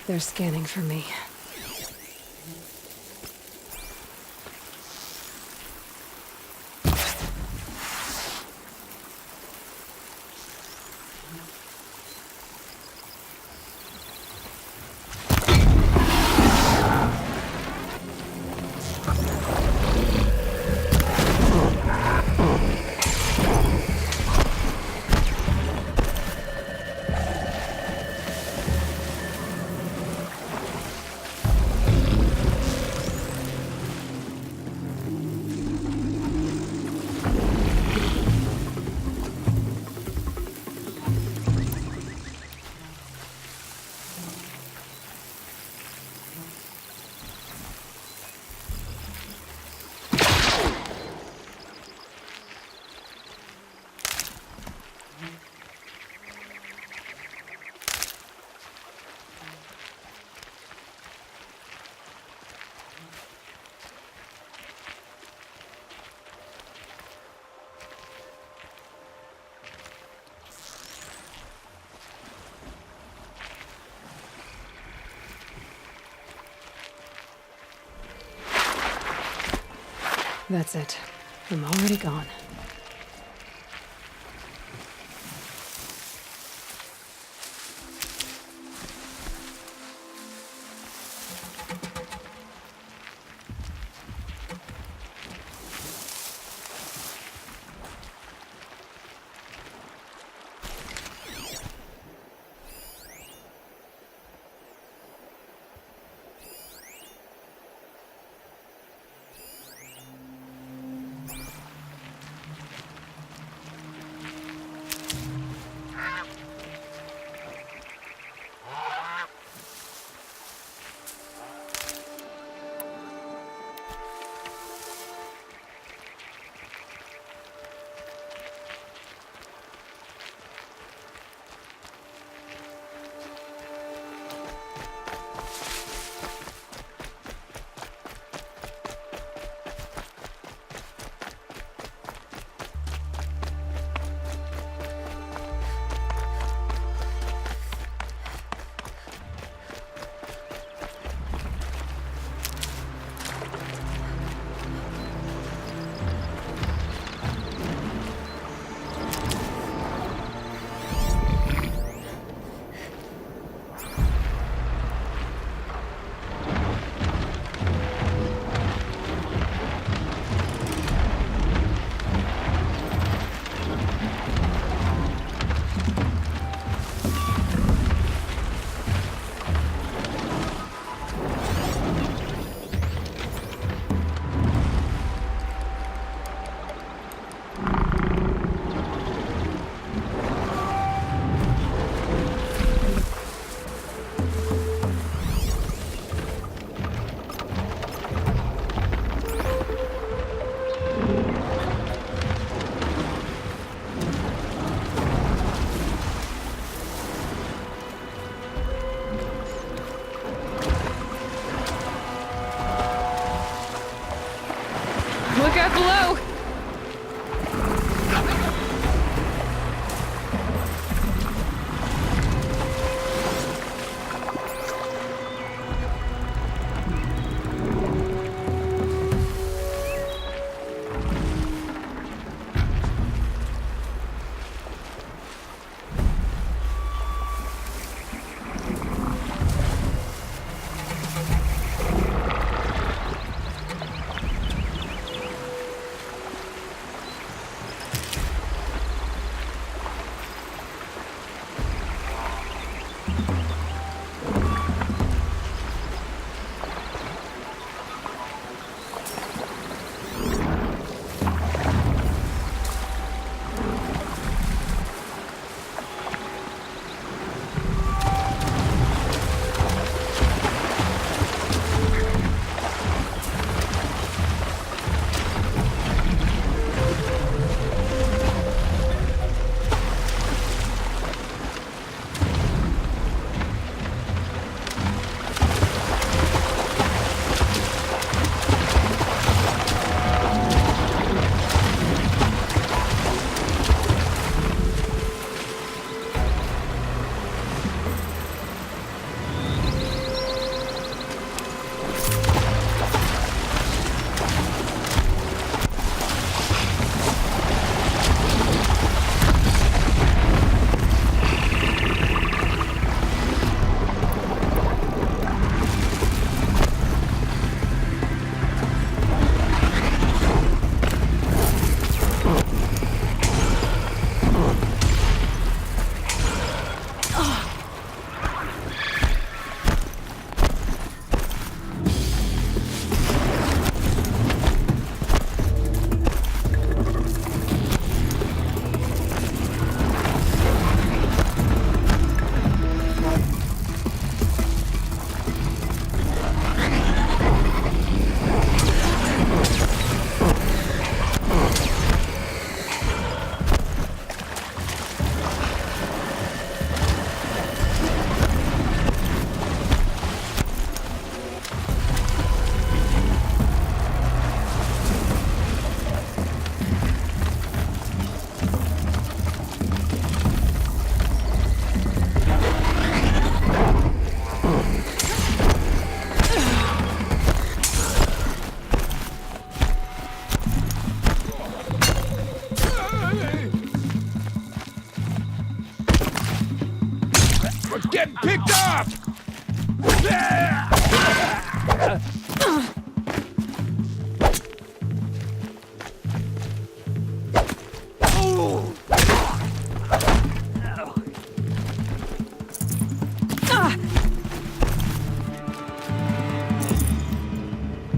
They're scanning for me. That's it. I'm already gone. Getting picked up!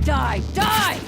Die! Die!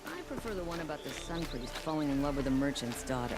I prefer the one about the sun priest falling in love with a merchant's daughter.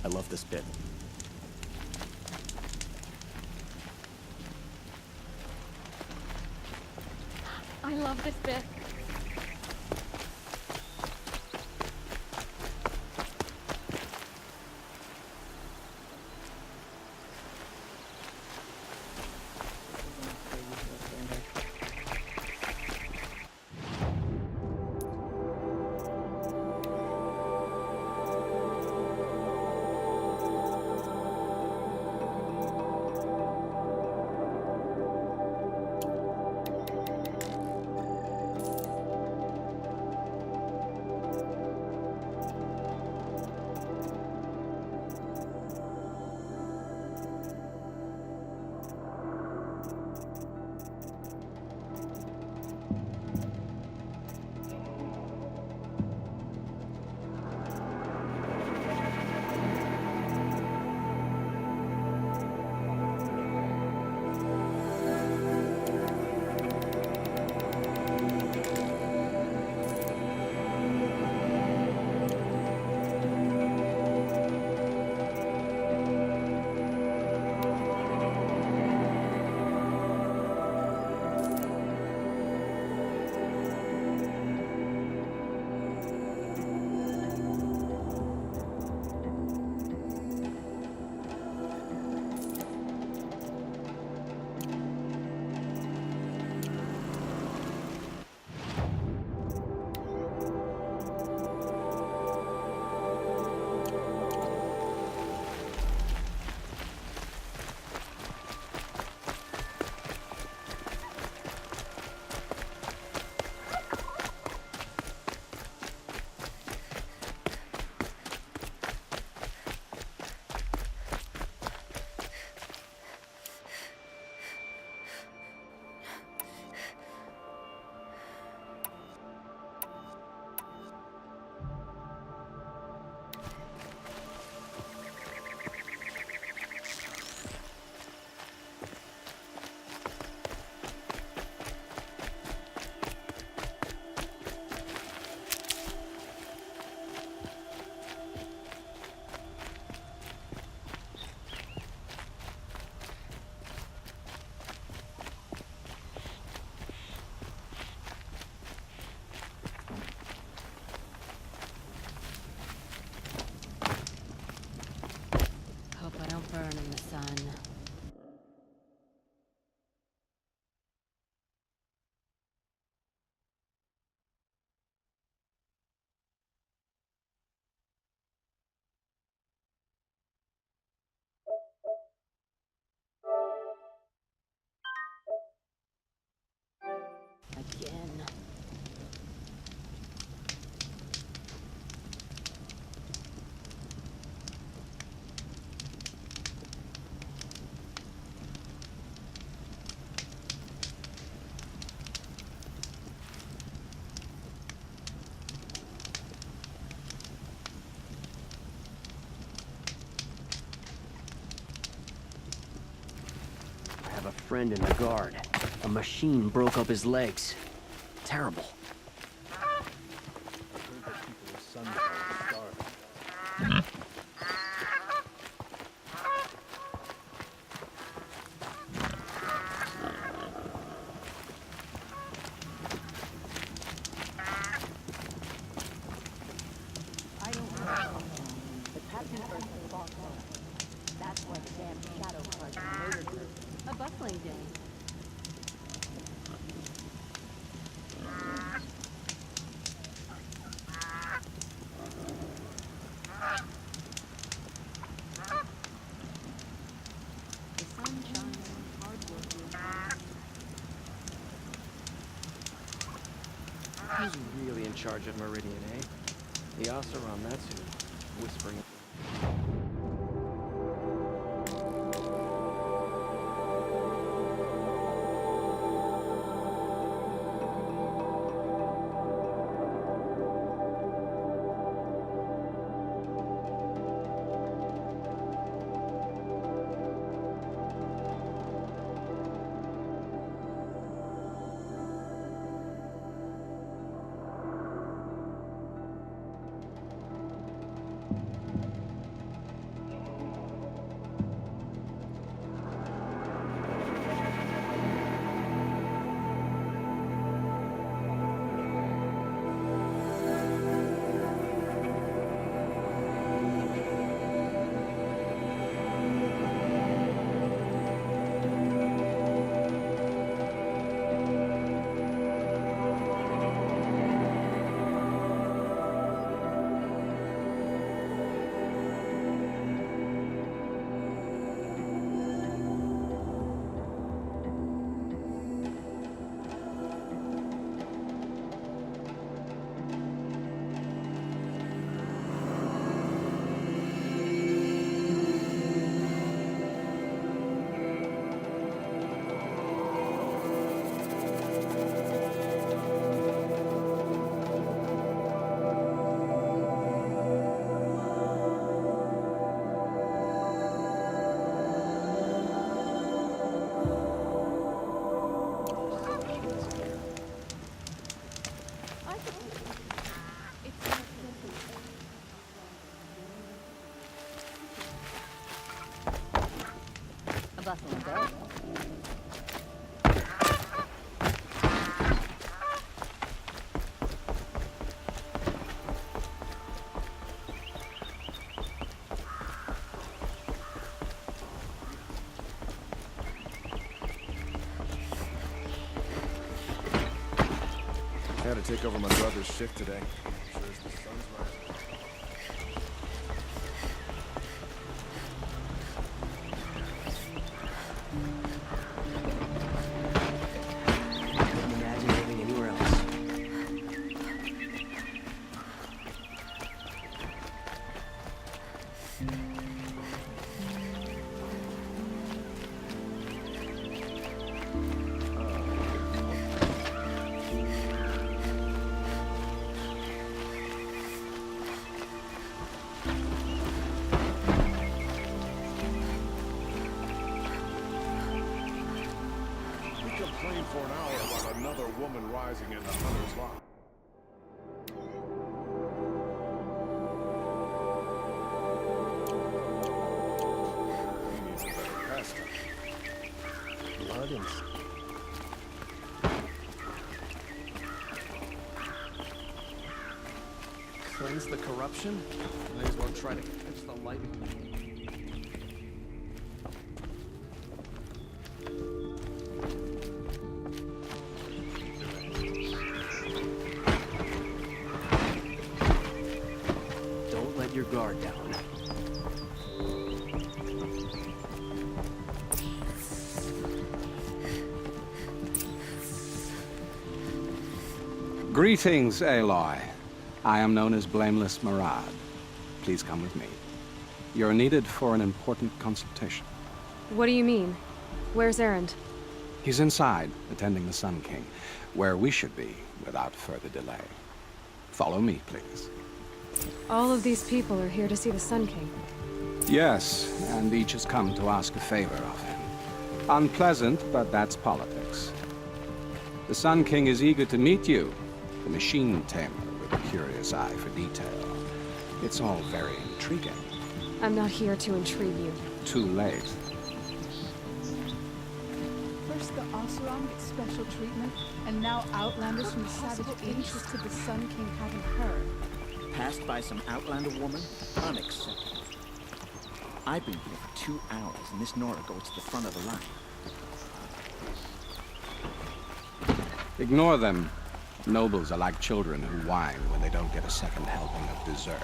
I love this bit. I love this bit. Hope I don't burn in the sun. Again. I have a friend in the guard. A machine broke up his legs. Terrible. A bustling day. The sun shines, hard work. Who's really in charge of Meridian, eh? The Asa Ramatsu, whispering. About to go. I had to take over my brother's shift today. Sure as the sun's rising. Couldn't imagine living anywhere else. We complained for an hour about another woman rising in the hunter's lot. He needs a better pastime. Blood and... Cleanse the corruption? May as well try to catch the light. Don't let your guard down. Greetings, Aloy. I am known as Blameless Marad. Please come with me. You're needed for an important consultation. What do you mean? Where's Erend? He's inside, attending the Sun King, where we should be without further delay. Follow me, please. All of these people are here to see the Sun King. Yes, and each has come to ask a favor of him. Unpleasant, but that's politics. The Sun King is eager to meet you, the machine tamer with a curious eye for detail. It's all very intriguing. I'm not here to intrigue you. Too late. First the Oseram get special treatment, and now Outlanders from the Savage interested the Sun King having her. Passed by some Outlander woman? Unacceptable. I've been here for 2 hours, and this Nora goes to the front of the line. Ignore them. Nobles are like children who whine when they don't get a second helping of dessert.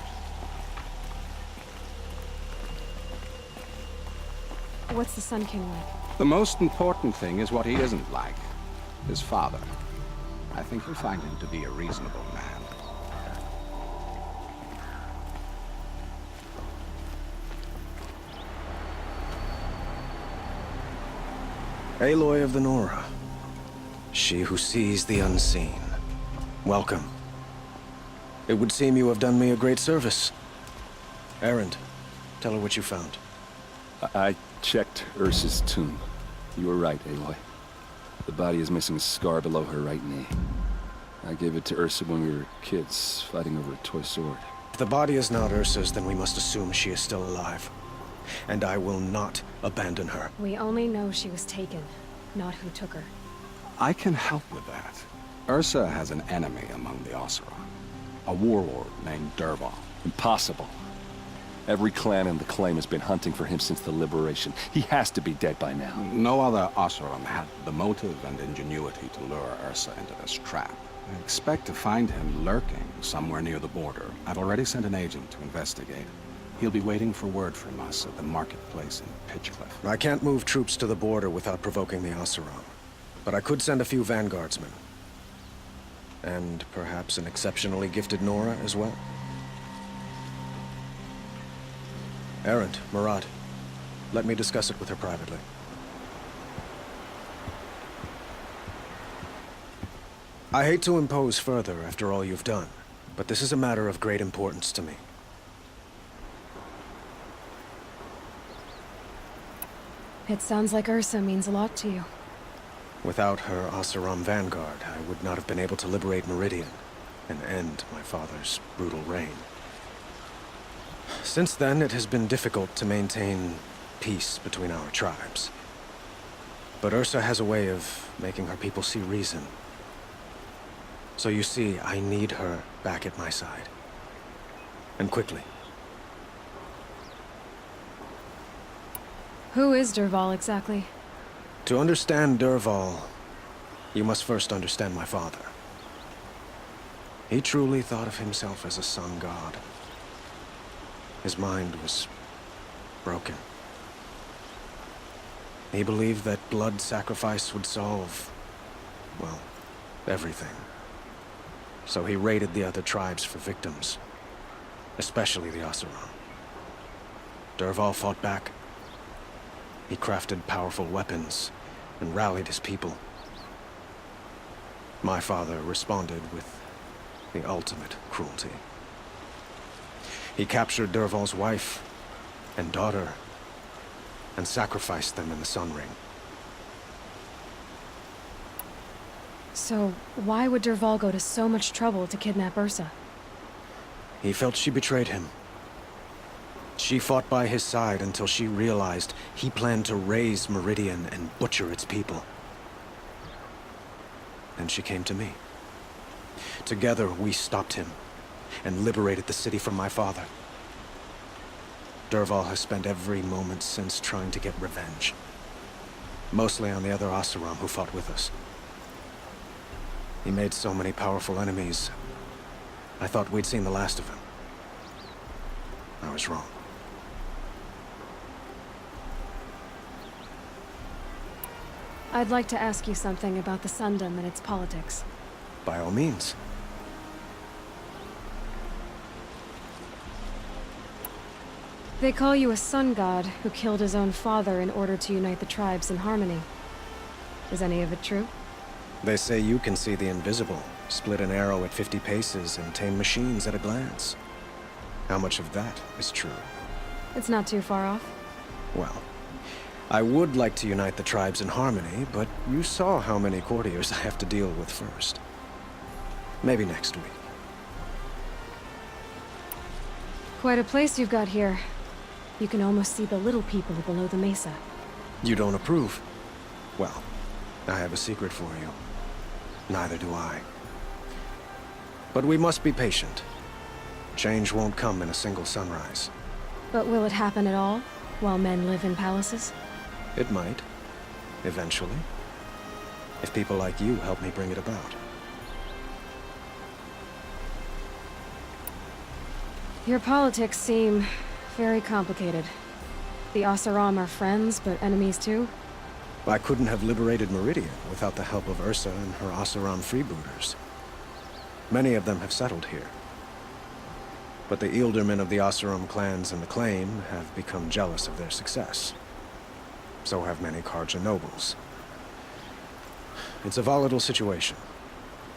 What's the Sun King like? The most important thing is what he isn't like. His father. I think you'll find him to be a reasonable man. Aloy of the Nora. She who sees the unseen. Welcome. It would seem you have done me a great service. Erend, tell her what you found. I checked Ursa's tomb. You were right, Aloy. The body is missing a scar below her right knee. I gave it to Ursa when we were kids, fighting over a toy sword. If the body is not Ursa's, then we must assume she is still alive. And I will not abandon her. We only know she was taken, not who took her. I can help with that. Ursa has an enemy among the Oseram. A warlord named Dervahl. Impossible. Every clan in the Claim has been hunting for him since the Liberation. He has to be dead by now. No other Oseram had the motive and ingenuity to lure Ursa into this trap. I expect to find him lurking somewhere near the border. I've already sent an agent to investigate. He'll be waiting for word from us at the marketplace in Pitchcliff. I can't move troops to the border without provoking the Oseram. But I could send a few vanguardsmen. And perhaps an exceptionally gifted Nora as well. Erend, Marad, let me discuss it with her privately. I hate to impose further after all you've done, but this is a matter of great importance to me. It sounds like Ursa means a lot to you. Without her Oseram vanguard, I would not have been able to liberate Meridian and end my father's brutal reign. Since then, it has been difficult to maintain peace between our tribes. But Ursa has a way of making her people see reason. So you see, I need her back at my side. And quickly. Who is Dervahl exactly? To understand Dervahl, you must first understand my father. He truly thought of himself as a sun god. His mind was broken. He believed that blood sacrifice would solve, well, everything. So he raided the other tribes for victims, especially the Oseram. Dervahl fought back. He crafted powerful weapons and rallied his people. My father responded with the ultimate cruelty. He captured Dervahl's wife and daughter and sacrificed them in the Sun Ring. So, why would Dervahl go to so much trouble to kidnap Ursa? He felt she betrayed him. She fought by his side until she realized he planned to raise Meridian and butcher its people. Then she came to me. Together, we stopped him and liberated the city from my father. Dervahl has spent every moment since trying to get revenge. Mostly on the other Oseram who fought with us. He made so many powerful enemies, I thought we'd seen the last of him. I was wrong. I'd like to ask you something about the Sundom and its politics. By all means. They call you a sun god who killed his own father in order to unite the tribes in harmony. Is any of it true? They say you can see the invisible, split an arrow at 50 paces, and tame machines at a glance. How much of that is true? It's not too far off. Well, I would like to unite the tribes in harmony, but you saw how many courtiers I have to deal with first. Maybe next week. Quite a place you've got here. You can almost see the little people below the mesa. You don't approve? Well, I have a secret for you. Neither do I. But we must be patient. Change won't come in a single sunrise. But will it happen at all, while men live in palaces? It might. Eventually. If people like you help me bring it about. Your politics seem very complicated. The Oseram are friends, but enemies too? I couldn't have liberated Meridian without the help of Ursa and her Oseram freebooters. Many of them have settled here. But the Ealdormen of the Oseram clans and the Claim have become jealous of their success. So have many Carja nobles. It's a volatile situation,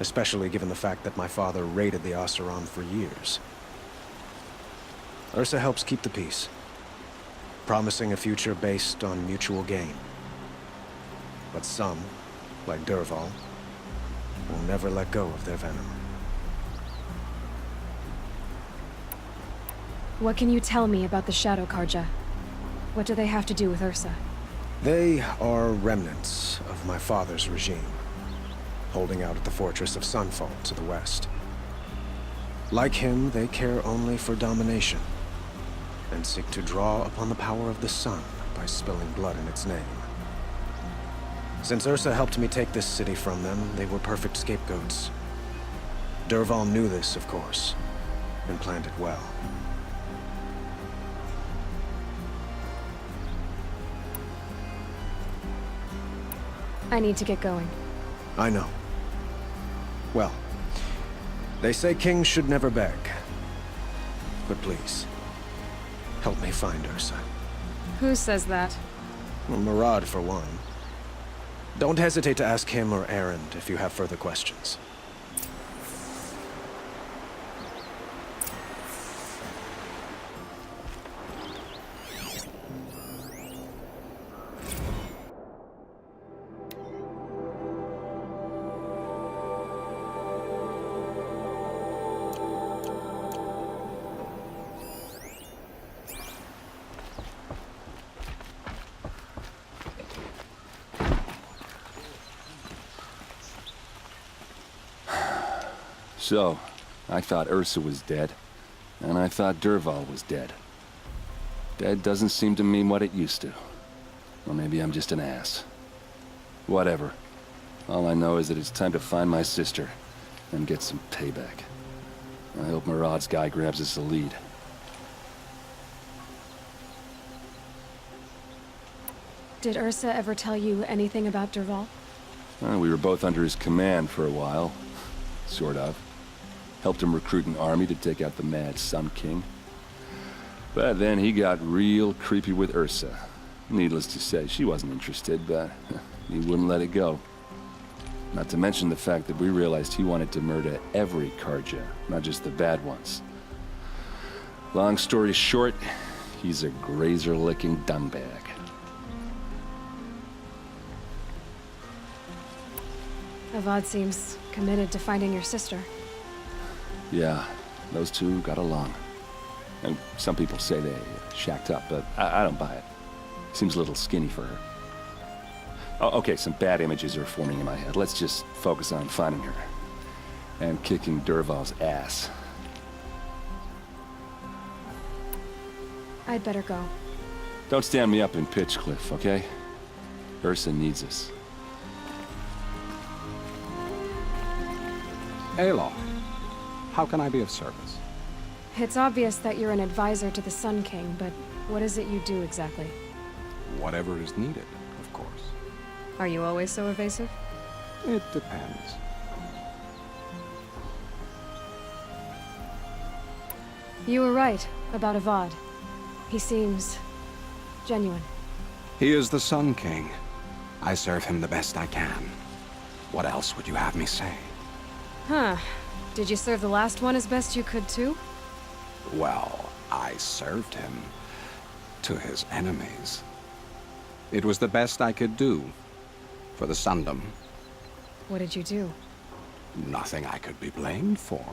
especially given the fact that my father raided the Oseram for years. Ursa helps keep the peace, promising a future based on mutual gain. But some, like Dervahl, will never let go of their venom. What can you tell me about the Shadow Carja? What do they have to do with Ursa? They are remnants of my father's regime, holding out at the fortress of Sunfall to the west. Like him, they care only for domination, and seek to draw upon the power of the sun by spilling blood in its name. Since Ursa helped me take this city from them, they were perfect scapegoats. Dervahl knew this, of course, and planned it well. I need to get going. I know. Well, they say kings should never beg. But please, help me find Ursa. Who says that? Well, Murad, for one. Don't hesitate to ask him or Erend if you have further questions. So, I thought Ursa was dead, and I thought Dervahl was dead. Dead doesn't seem to mean what it used to. Or maybe I'm just an ass. Whatever. All I know is that it's time to find my sister and get some payback. I hope Murad's guy grabs us a lead. Did Ursa ever tell you anything about Dervahl? Well, we were both under his command for a while. Sort of. Helped him recruit an army to take out the mad Sun King. But then he got real creepy with Ursa. Needless to say, she wasn't interested, but he wouldn't let it go. Not to mention the fact that we realized he wanted to murder every Carja, not just the bad ones. Long story short, he's a grazer-licking dungbag. Avad seems committed to finding your sister. Yeah, those two got along. And some people say they shacked up, but I don't buy it. Seems a little skinny for her. Oh, okay, some bad images are forming in my head. Let's just focus on finding her. And kicking Dervahl's ass. I'd better go. Don't stand me up in Pitchcliff, okay? Ursa needs us. Aloy, how can I be of service? It's obvious that you're an advisor to the Sun King, but what is it you do exactly? Whatever is needed, of course. Are you always so evasive? It depends. You were right about Avad. He seems genuine. He is the Sun King. I serve him the best I can. What else would you have me say? Huh. Did you serve the last one as best you could, too? Well, I served him to his enemies. It was the best I could do for the Sundom. What did you do? Nothing I could be blamed for.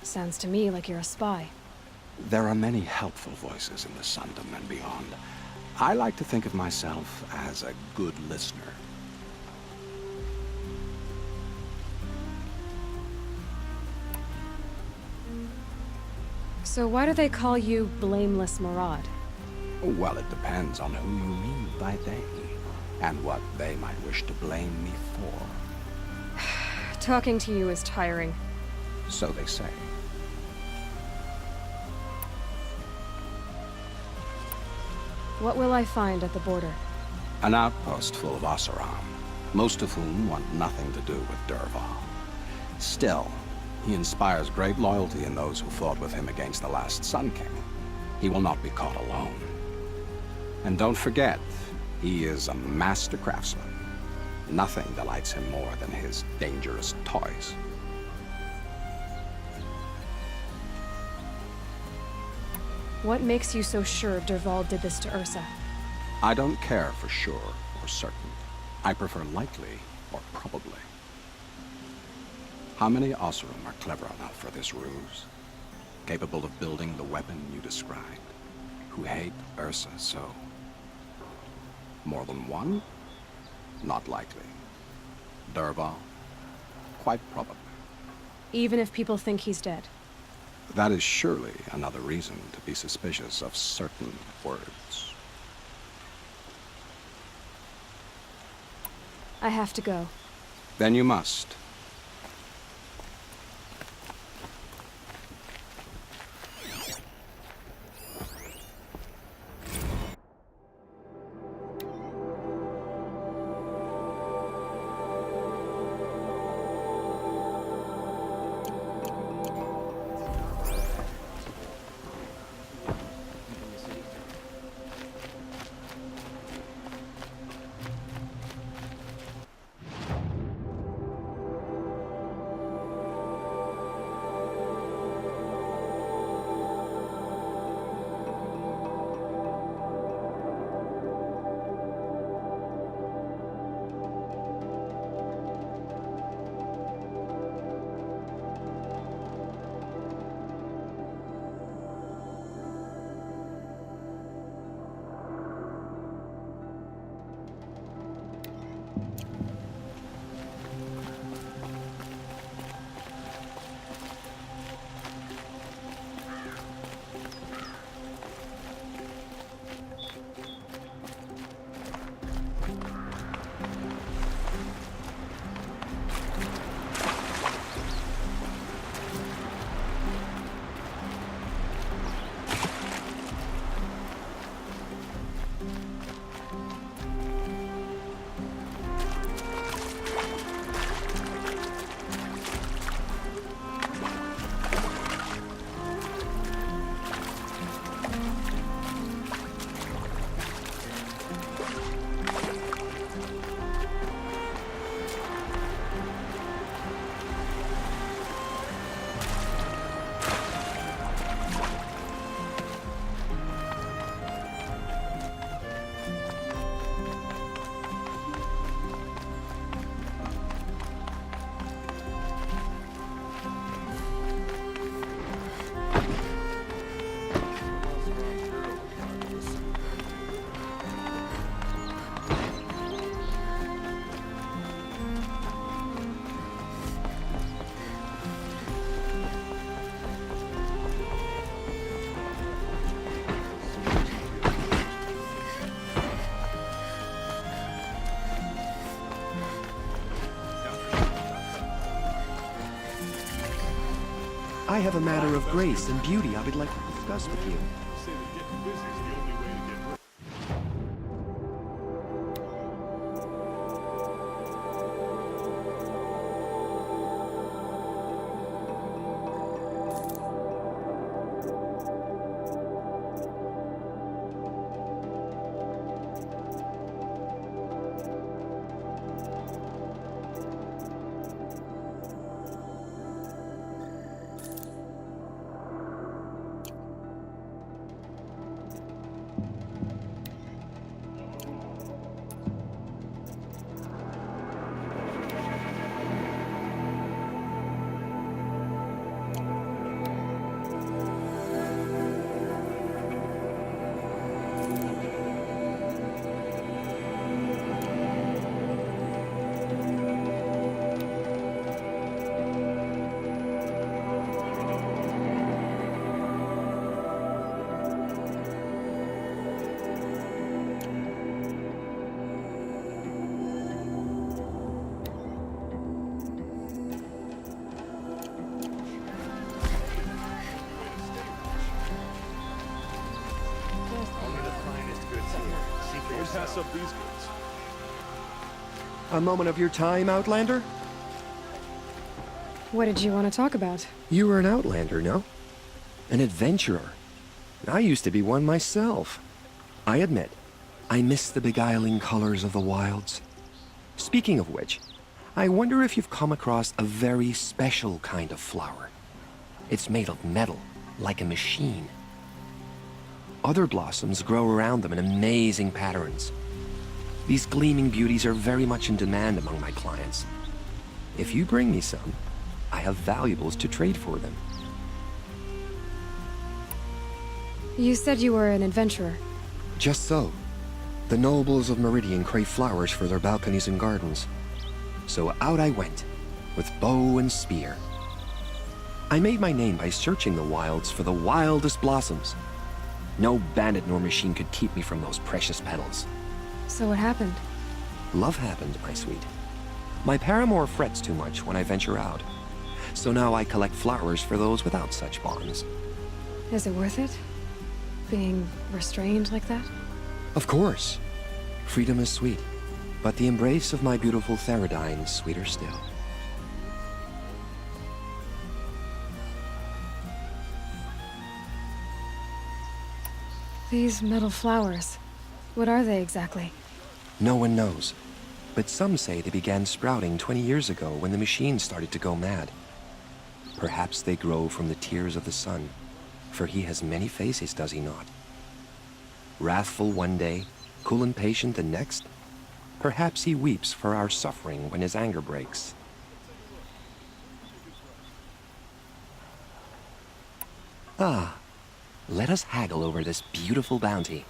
Sounds to me like you're a spy. There are many helpful voices in the Sundom and beyond. I like to think of myself as a good listener. So why do they call you Blameless Murad? Well, it depends on who you mean by they, and what they might wish to blame me for. Talking to you is tiring. So they say. What will I find at the border? An outpost full of Oseram, most of whom want nothing to do with Dervahl. Still, he inspires great loyalty in those who fought with him against the last Sun King. He will not be caught alone. And don't forget, he is a master craftsman. Nothing delights him more than his dangerous toys. What makes you so sure Dervahl did this to Ursa? I don't care for sure or certain. I prefer likely or probably. How many Oseram are clever enough for this ruse? Capable of building the weapon you described? Who hate Ursa so? More than one? Not likely. Dervahl? Quite probably. Even if people think he's dead? That is surely another reason to be suspicious of certain words. I have to go. Then you must. I have a matter of grace and beauty I would like to discuss with you. Say that getting busy is the only way to get rich. Don't pass up these goods. A moment of your time, Outlander? What did you want to talk about? You were an Outlander, no? An adventurer. I used to be one myself. I admit, I miss the beguiling colors of the wilds. Speaking of which, I wonder if you've come across a very special kind of flower. It's made of metal, like a machine. Other blossoms grow around them in amazing patterns. These gleaming beauties are very much in demand among my clients. If you bring me some, I have valuables to trade for them. You said you were an adventurer. Just so. The nobles of Meridian crave flowers for their balconies and gardens. So out I went, with bow and spear. I made my name by searching the wilds for the wildest blossoms. No bandit nor machine could keep me from those precious petals. So what happened? Love happened, my sweet. My paramour frets too much when I venture out. So now I collect flowers for those without such bonds. Is it worth it? Being restrained like that? Of course. Freedom is sweet, but the embrace of my beautiful Theradine is sweeter still. These metal flowers, what are they exactly? No one knows, but some say they began sprouting 20 years ago when the machine started to go mad. Perhaps they grow from the tears of the sun, for he has many faces, does he not? Wrathful one day, cool and patient the next. Perhaps he weeps for our suffering when his anger breaks. Ah, let us haggle over this beautiful bounty.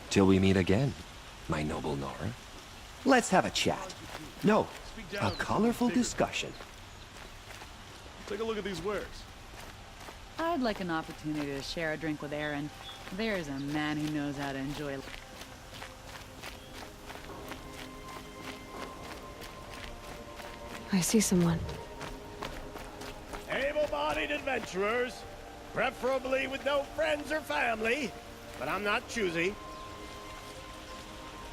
Till we meet again, my noble Nora. Let's have a chat. No, a colorful discussion. Take a look at these wares. I'd like an opportunity to share a drink with Aaron. There's a man who knows how to enjoy. I see someone. Able-bodied adventurers, preferably with no friends or family, but I'm not choosy.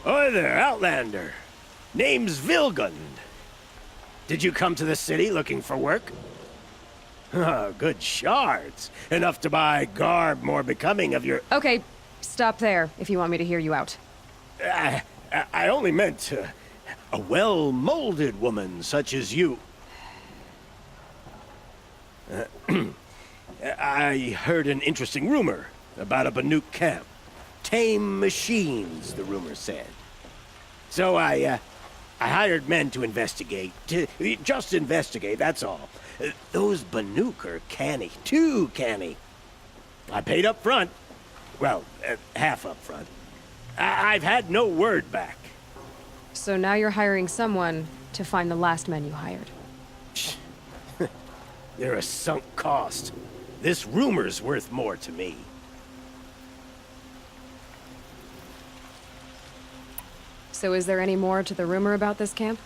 Oi there, Outlander. Name's Vilgund. Did you come to the city looking for work? Oh, good shards. Enough to buy garb more becoming of your... Okay, stop there if you want me to hear you out. I only meant a well-molded woman such as you. I heard an interesting rumor about a Banuk camp. Tame machines, the rumor said. So I I hired men to investigate. Just investigate, that's all. Those Banuk are canny. Too canny. I paid up front. Well, half up front. I've had no word back. So now you're hiring someone to find the last men you hired. They're a sunk cost. This rumor's worth more to me. So is there any more to the rumor about this camp?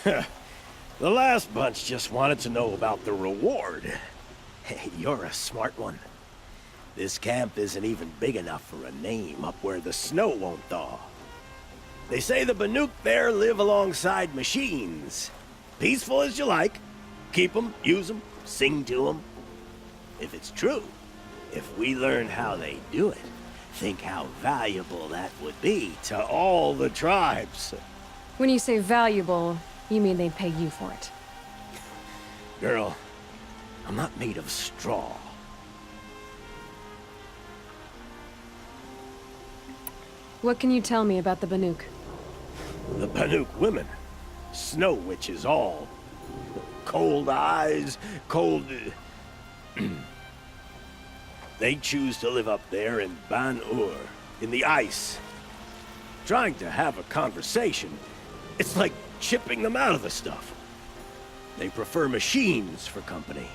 The last bunch just wanted to know about the reward. Hey, you're a smart one. This camp isn't even big enough for a name up where the snow won't thaw. They say the Banuk there live alongside machines. Peaceful as you like. Keep them, use them, sing to them. If it's true, if we learn how they do it, think how valuable that would be to all the tribes. When you say valuable, you mean they'd pay you for it. Girl, I'm not made of straw. What can you tell me about the Banuk? The Banuk women. Snow witches all. Cold eyes, cold... They choose to live up there in Ban-Ur, in the ice. Trying to have a conversation, it's like chipping them out of the stuff. They prefer machines for company.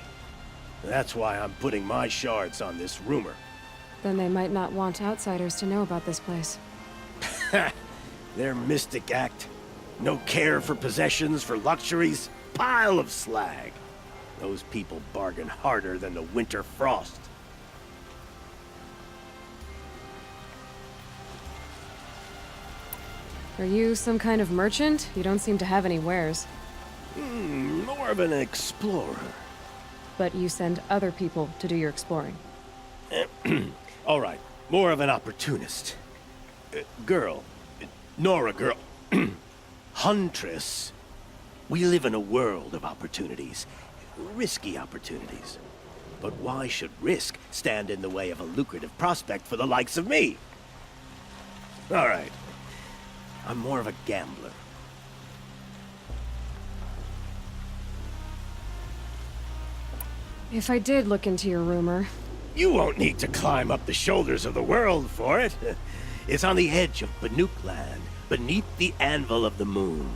That's why I'm putting my shards on this rumor. Then they might not want outsiders to know about this place. Their mystic act. No care for possessions, for luxuries. Pile of slag. Those people bargain harder than the winter frost. Are you some kind of merchant? You don't seem to have any wares. More of an explorer. But you send other people to do your exploring. All right, more of an opportunist. Girl. Nora girl. Huntress. We live in a world of opportunities. Risky opportunities. But why should risk stand in the way of a lucrative prospect for the likes of me? All right. I'm more of a gambler. If I did look into your rumor... You won't need to climb up the shoulders of the world for it. It's on the edge of Banuk land, beneath the anvil of the moon.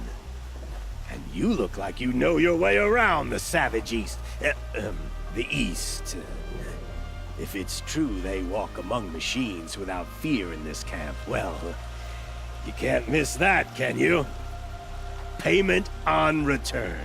And you look like you know your way around the savage east. The east. If it's true they walk among machines without fear in this camp, well, you can't miss that, can you? Payment on return.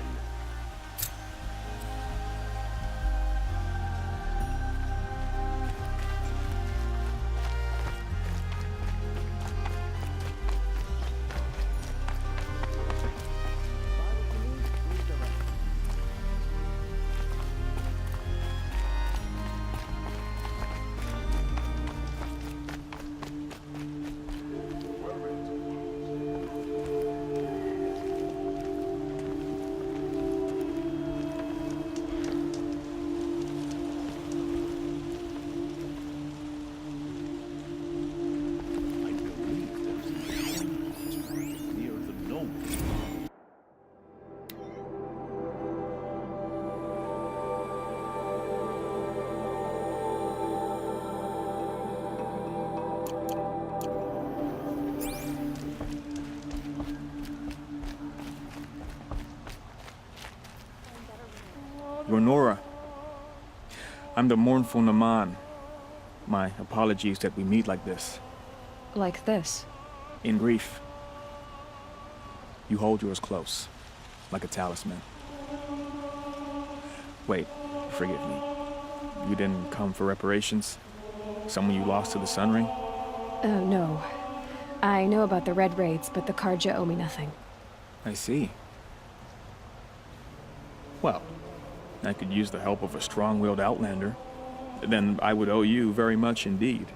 Nora. I'm the mournful Naman. My apologies that we meet like this. Like this? In grief. You hold yours close, like a talisman. Wait, forgive me. You didn't come for reparations? Someone you lost to the Sun Ring? Oh, no. I know about the Red Raids, but the Carja owe me nothing. I see. Well, I could use the help of a strong-willed outlander. Then I would owe you very much indeed.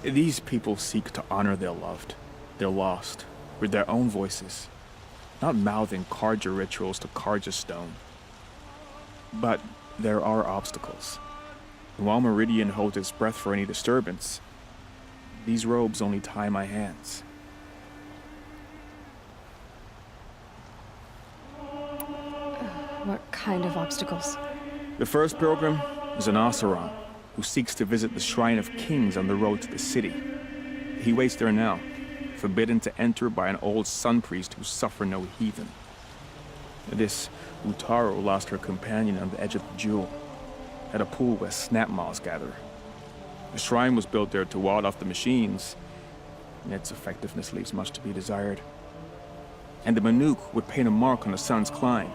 These people seek to honor their loved, their lost, with their own voices, not mouthing Carja rituals to Carja stone. But there are obstacles. While Meridian holds its breath for any disturbance, these robes only tie my hands. What kind of obstacles? The first pilgrim is an Oseram who seeks to visit the Shrine of Kings on the road to the city. He waits there now, forbidden to enter by an old sun priest who suffer no heathen. This Utaru lost her companion on the edge of the jewel, at a pool where snap moths gather. The shrine was built there to ward off the machines, and its effectiveness leaves much to be desired. And the Manuk would paint a mark on the sun's climb,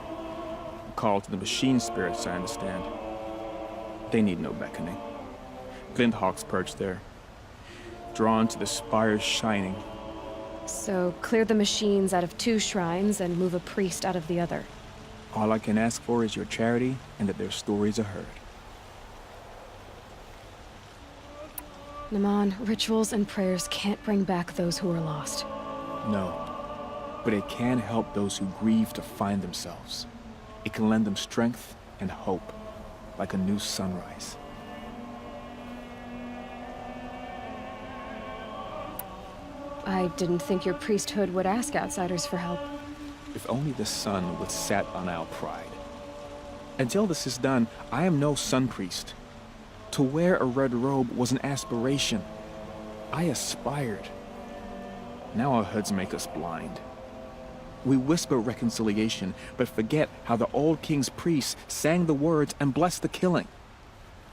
a call to the machine spirits, I understand. They need no beckoning. Glinthawks perch there, drawn to the spires shining. So, clear the machines out of 2 shrines and move a priest out of the other. All I can ask for is your charity and that their stories are heard. Naman, rituals and prayers can't bring back those who are lost. No, but it can help those who grieve to find themselves. It can lend them strength and hope, like a new sunrise. I didn't think your priesthood would ask outsiders for help. If only the sun would set on our pride. Until this is done, I am no sun priest. To wear a red robe was an aspiration. I aspired. Now our hoods make us blind. We whisper reconciliation, but forget how the old king's priests sang the words and blessed the killing.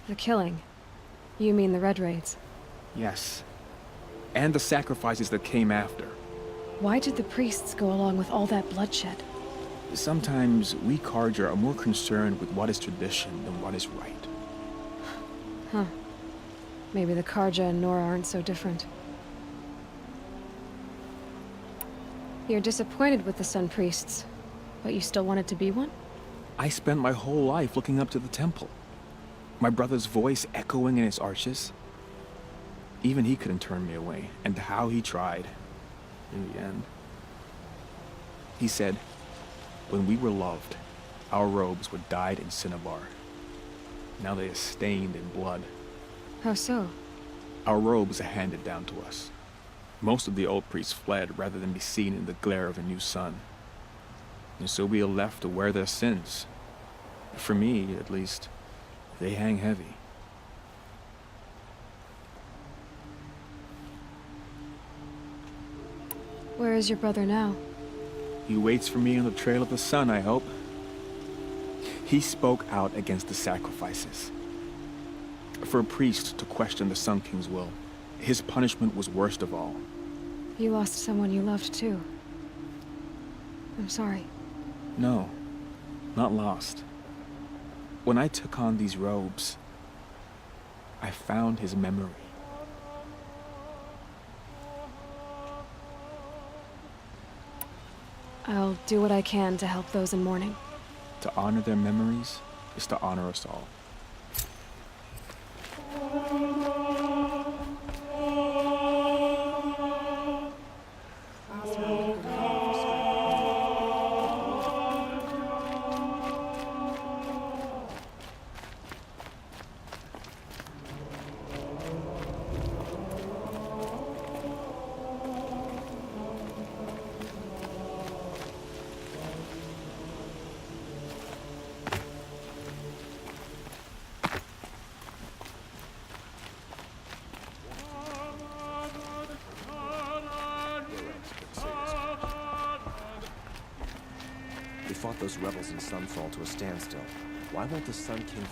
The killing? You mean the Red Raids? Yes. And the sacrifices that came after. Why did the priests go along with all that bloodshed? Sometimes we Carja are more concerned with what is tradition than what is right. Huh. Maybe the Carja and Nora aren't so different. You're disappointed with the Sun Priests, but you still wanted to be one? I spent my whole life looking up to the temple. My brother's voice echoing in its arches. Even he couldn't turn me away, and how he tried. In the end. He said, when we were loved, our robes were dyed in cinnabar. Now they are stained in blood. How so? Our robes are handed down to us. Most of the old priests fled rather than be seen in the glare of a new sun. And so we are left to wear their sins. For me, at least, they hang heavy. Where is your brother now? He waits for me on the trail of the sun, I hope. He spoke out against the sacrifices. For a priest to question the Sun King's will, his punishment was worst of all. You lost someone you loved too. I'm sorry. No, not lost. When I took on these robes, I found his memory. I'll do what I can to help those in mourning. To honor their memories is to honor us all. We fought those rebels in Sunfall to a standstill. Why won't the Sun King